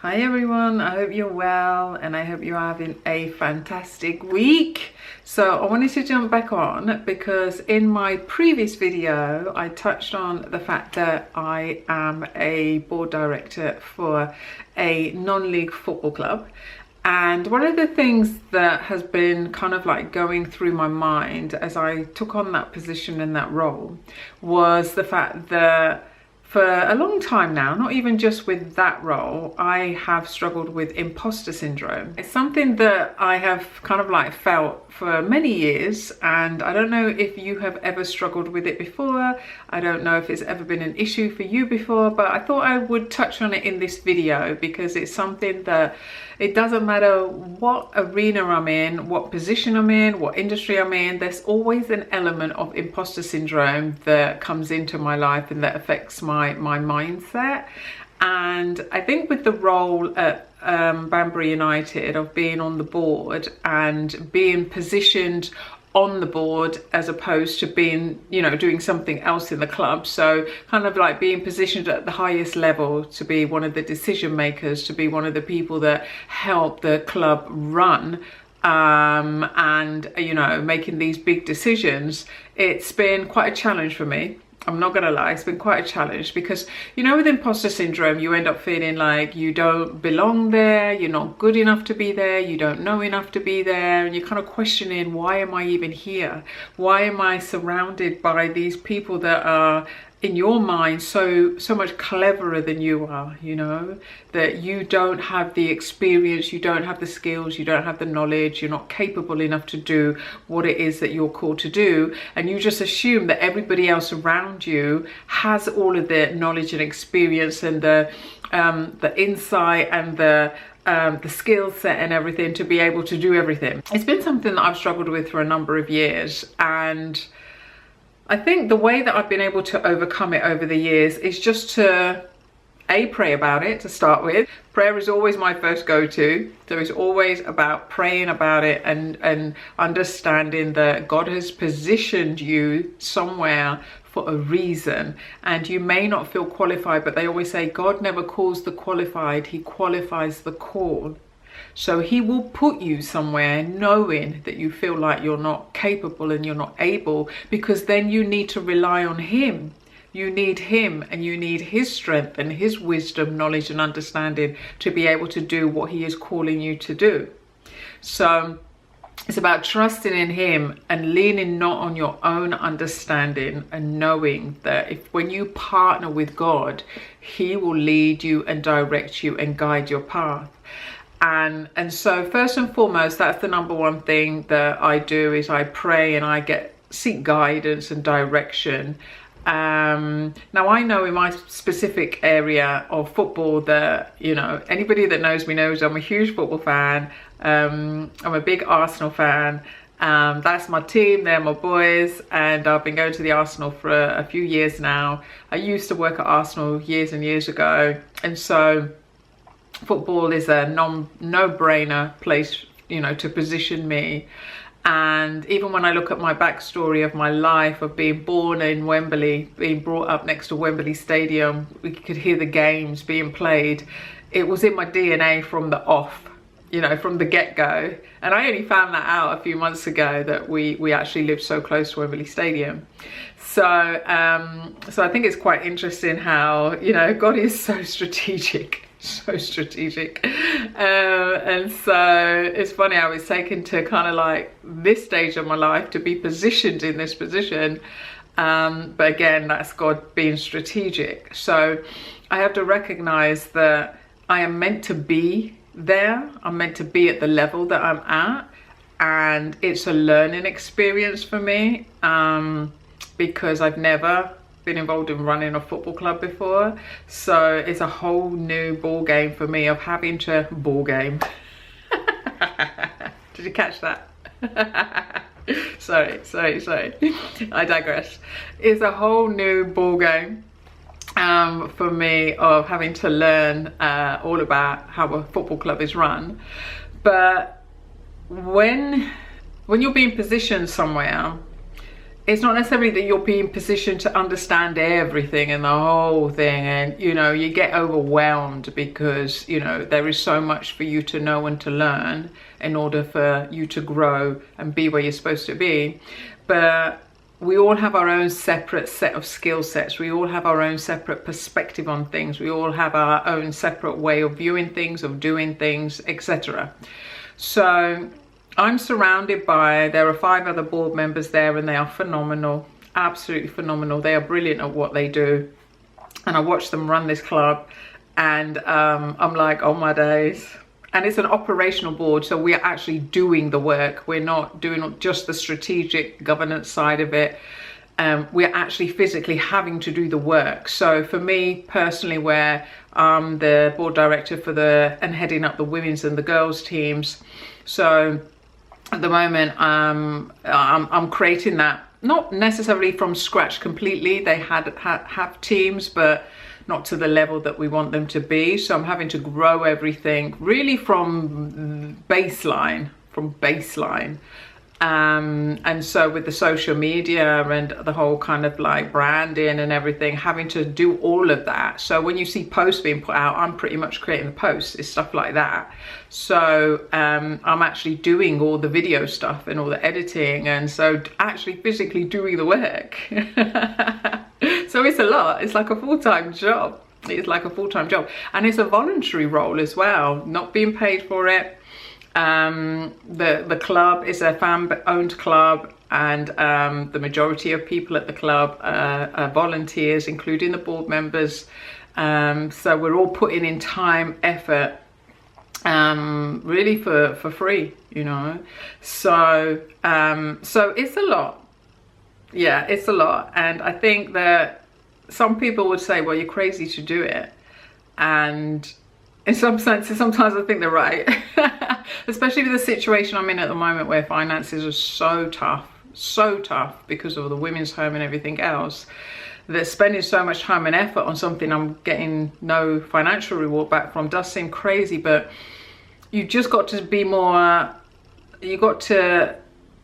Hi everyone, I hope you're well and I hope you're having a fantastic week. So I wanted to jump back on because in my previous video I touched on the fact that I am a board director for a non-league football club. And one of the things that has been kind of like going through my mind as I took on that position in that role was the fact that for a long time now, not even just with that role, I have struggled with imposter syndrome. It's something that I have kind of like felt for many years, and I don't know if you have ever struggled with it before. I don't know if it's ever been an issue for you before, but I thought I would touch on it in this video because it's something that it doesn't matter what arena I'm in, what position I'm in, what industry I'm in, there's always an element of imposter syndrome that comes into my life and that affects my mindset. And I think with the role at Banbury United of being on the board and being positioned on the board as opposed to being, you know, doing something else in the club, so kind of like being positioned at the highest level to be one of the decision makers, to be one of the people that help the club run, and you know, making these big decisions, it's been quite a challenge for me. I'm not gonna lie, it's been quite a challenge because, you know, with imposter syndrome, you end up feeling like you don't belong there, you're not good enough to be there, you don't know enough to be there, and you're kind of questioning, why am I even here? Why am I surrounded by these people that are, in your mind, so much cleverer than you are, you know, that you don't have the experience, you don't have the skills, you don't have the knowledge, you're not capable enough to do what it is that you're called to do, and you just assume that everybody else around you has all of the knowledge and experience and the insight and the skill set and everything to be able to do everything. It's been something that I've struggled with for a number of years, and I think the way that I've been able to overcome it over the years is just to pray about it to start with. Prayer is always my first go-to. So it's always about praying about it and understanding that God has positioned you somewhere for a reason, and you may not feel qualified, but they always say God never calls the qualified, he qualifies the call. So he will put you somewhere knowing that you feel like you're not capable and you're not able, because then you need to rely on him. You need him, and you need his strength and his wisdom, knowledge and understanding to be able to do what he is calling you to do. So it's about trusting in him and leaning not on your own understanding, and knowing that if when you partner with God, he will lead you and direct you and guide your path. And so first and foremost, that's the number one thing that I do, is I pray and I seek guidance and direction. Now I know in my specific area of football that, you know, anybody that knows me knows I'm a huge football fan. I'm a big Arsenal fan. That's my team, they're my boys, and I've been going to the Arsenal for a few years now. I used to work at Arsenal years and years ago, and so football is a no-brainer place, you know, to position me. And even when I look at my backstory of my life, of being born in Wembley, being brought up next to Wembley Stadium, we could hear the games being played. It was in my DNA from the off, you know, from the get-go. And I only found that out a few months ago, that we actually lived so close to Wembley Stadium. So so I think it's quite interesting how, you know, God is so strategic. So strategic. And so it's funny how it's taken to kind of like this stage of my life to be positioned in this position, but again, that's God being strategic. So I have to recognize that I am meant to be there, I'm meant to be at the level that I'm at, and it's a learning experience for me, because I've never been involved in running a football club before, so it's a whole new ball game for me of having to ball game. Did you catch that? sorry, I digress. It's a whole new ball game for me of having to learn all about how a football club is run. But when you're being positioned somewhere, it's not necessarily that you're being positioned to understand everything and the whole thing, and you know, you get overwhelmed because, you know, there is so much for you to know and to learn in order for you to grow and be where you're supposed to be. But we all have our own separate set of skill sets. We all have our own separate perspective on things. We all have our own separate way of viewing things, of doing things, etc. So I'm surrounded by, there are 5 other board members there, and they are phenomenal, absolutely phenomenal. They are brilliant at what they do. And I watch them run this club, and I'm like, oh my days. And it's an operational board, so we are actually doing the work. We're not doing just the strategic governance side of it. We're actually physically having to do the work. So for me personally, where I'm the board director for and heading up the women's and the girls teams, so at the moment I'm creating that, not necessarily from scratch completely. They have teams, but not to the level that we want them to be. So I'm having to grow everything really from baseline. And so with the social media and the whole kind of like branding and everything, having to do all of that. So when you see posts being put out, I'm pretty much creating the posts. It's stuff like that. So I'm actually doing all the video stuff and all the editing, and so actually physically doing the work. So it's a lot. It's like a full-time job. It's like a full-time job, and it's a voluntary role as well, not being paid for it. The club is a fan-owned club, and the majority of people at the club are volunteers, including the board members. So we're all putting in time, effort, really for free, you know. So so it's a lot. Yeah, it's a lot. And I think that some people would say, well, you're crazy to do it. And in some senses, sometimes I think they're right. Especially with the situation I'm in at the moment, where finances are so tough because of the women's home and everything else, that spending so much time and effort on something I'm getting no financial reward back from does seem crazy. But you just got to be more, you got to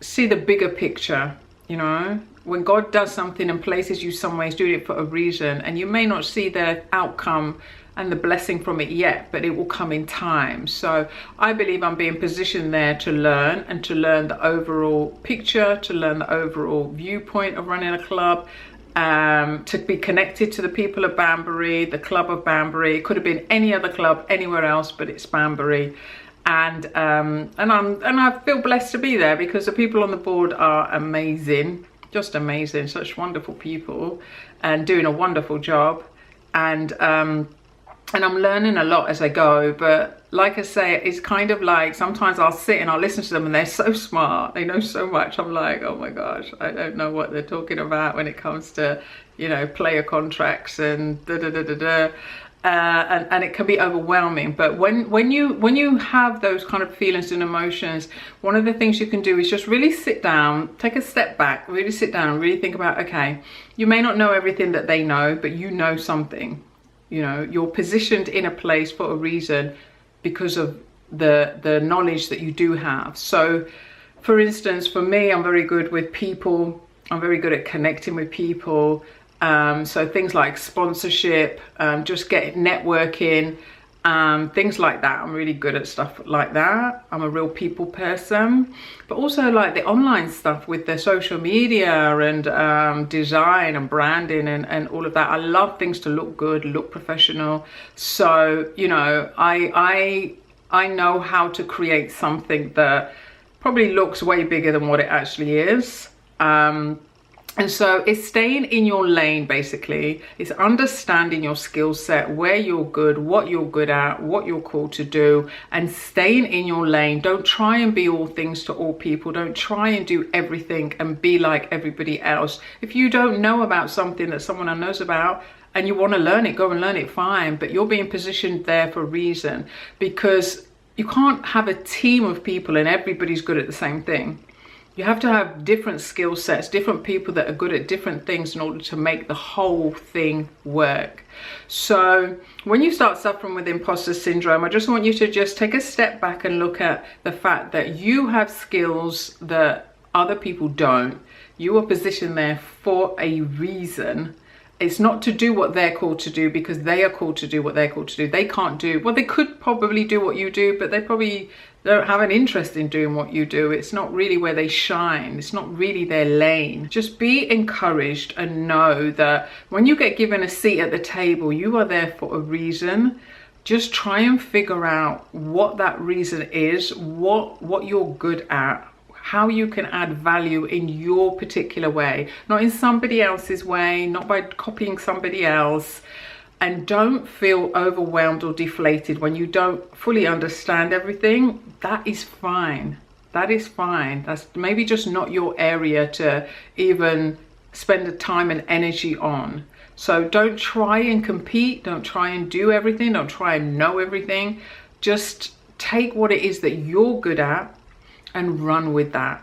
see the bigger picture, you know. When God does something and places you somewhere, he's doing it for a reason, and you may not see the outcome and the blessing from it yet, but it will come in time. So I believe I'm being positioned there to learn, and to learn the overall picture, to learn the overall viewpoint of running a club, to be connected to the people of Banbury, the club of Banbury. It could have been any other club anywhere else, but it's Banbury. And I feel blessed to be there, because the people on the board are amazing, just amazing, such wonderful people, and doing a wonderful job. And I'm learning a lot as I go. But like I say, it's kind of like, sometimes I'll sit and I'll listen to them, and they're so smart, they know so much. I'm like, oh my gosh, I don't know what they're talking about when it comes to, you know, player contracts and and it can be overwhelming. But when you have those kind of feelings and emotions, one of the things you can do is just really sit down, take a step back, really sit down and really think about, okay, you may not know everything that they know, but you know something. You know, you're positioned in a place for a reason because of the knowledge that you do have. So for instance, for me, I'm very good with people. I'm very good at connecting with people. So things like sponsorship, just getting networking, things like that. I'm really good at stuff like that. I'm a real people person. But also like the online stuff with the social media and design and branding and all of that. I love things to look good, look professional. So, you know, I know how to create something that probably looks way bigger than what it actually is. And so it's staying in your lane, basically. It's understanding your skill set, where you're good, what you're good at, what you're called to do, and staying in your lane. Don't try and be all things to all people. Don't try and do everything and be like everybody else. If you don't know about something that someone knows about and you want to learn it, go and learn it, fine. But you're being positioned there for a reason, because you can't have a team of people and everybody's good at the same thing. You have to have different skill sets, different people that are good at different things in order to make the whole thing work. So when you start suffering with imposter syndrome, I just want you to just take a step back and look at the fact that you have skills that other people don't. You are positioned there for a reason. It's not to do what they're called to do because they are called to do what they're called to do. They can't do, well, they could probably do what you do, but they probably don't have an interest in doing what you do. It's not really where they shine. It's not really their lane. Just be encouraged and know that when you get given a seat at the table, you are there for a reason. Just try and figure out what that reason is, what you're good at, how you can add value in your particular way, not in somebody else's way, not by copying somebody else. And don't feel overwhelmed or deflated when you don't fully understand everything. That is fine. That is fine. That's maybe just not your area to even spend the time and energy on. So don't try and compete. Don't try and do everything. Don't try and know everything. Just take what it is that you're good at and run with that.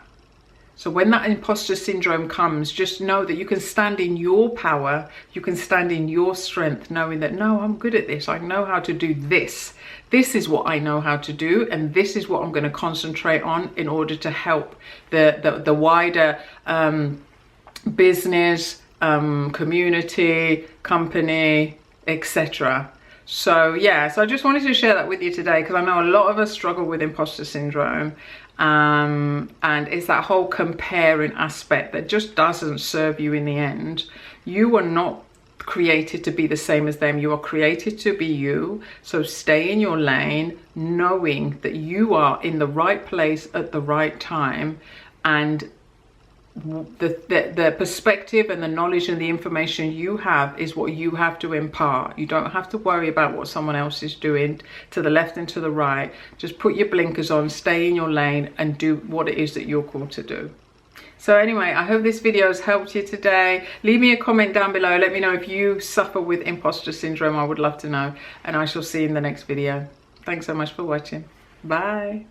So when that imposter syndrome comes, just know that you can stand in your power, you can stand in your strength, knowing that, no, I'm good at this. I know how to do this. This is what I know how to do, and this is what I'm going to concentrate on in order to help the wider business, community, company, etc. So yeah, so I just wanted to share that with you today because I know a lot of us struggle with imposter syndrome. And it's that whole comparing aspect that just doesn't serve you in the end. You are not created to be the same as them. You are created to be you. So stay in your lane, knowing that you are in the right place at the right time, and the perspective and the knowledge and the information you have is what you have to impart. You don't have to worry about what someone else is doing to the left and to the right. Just put your blinkers on, stay in your lane, and do what it is that you're called to do. So anyway, I hope this video has helped you today. Leave me a comment down below. Let me know if you suffer with imposter syndrome. I would love to know, and I shall see you in the next video. Thanks so much for watching. Bye.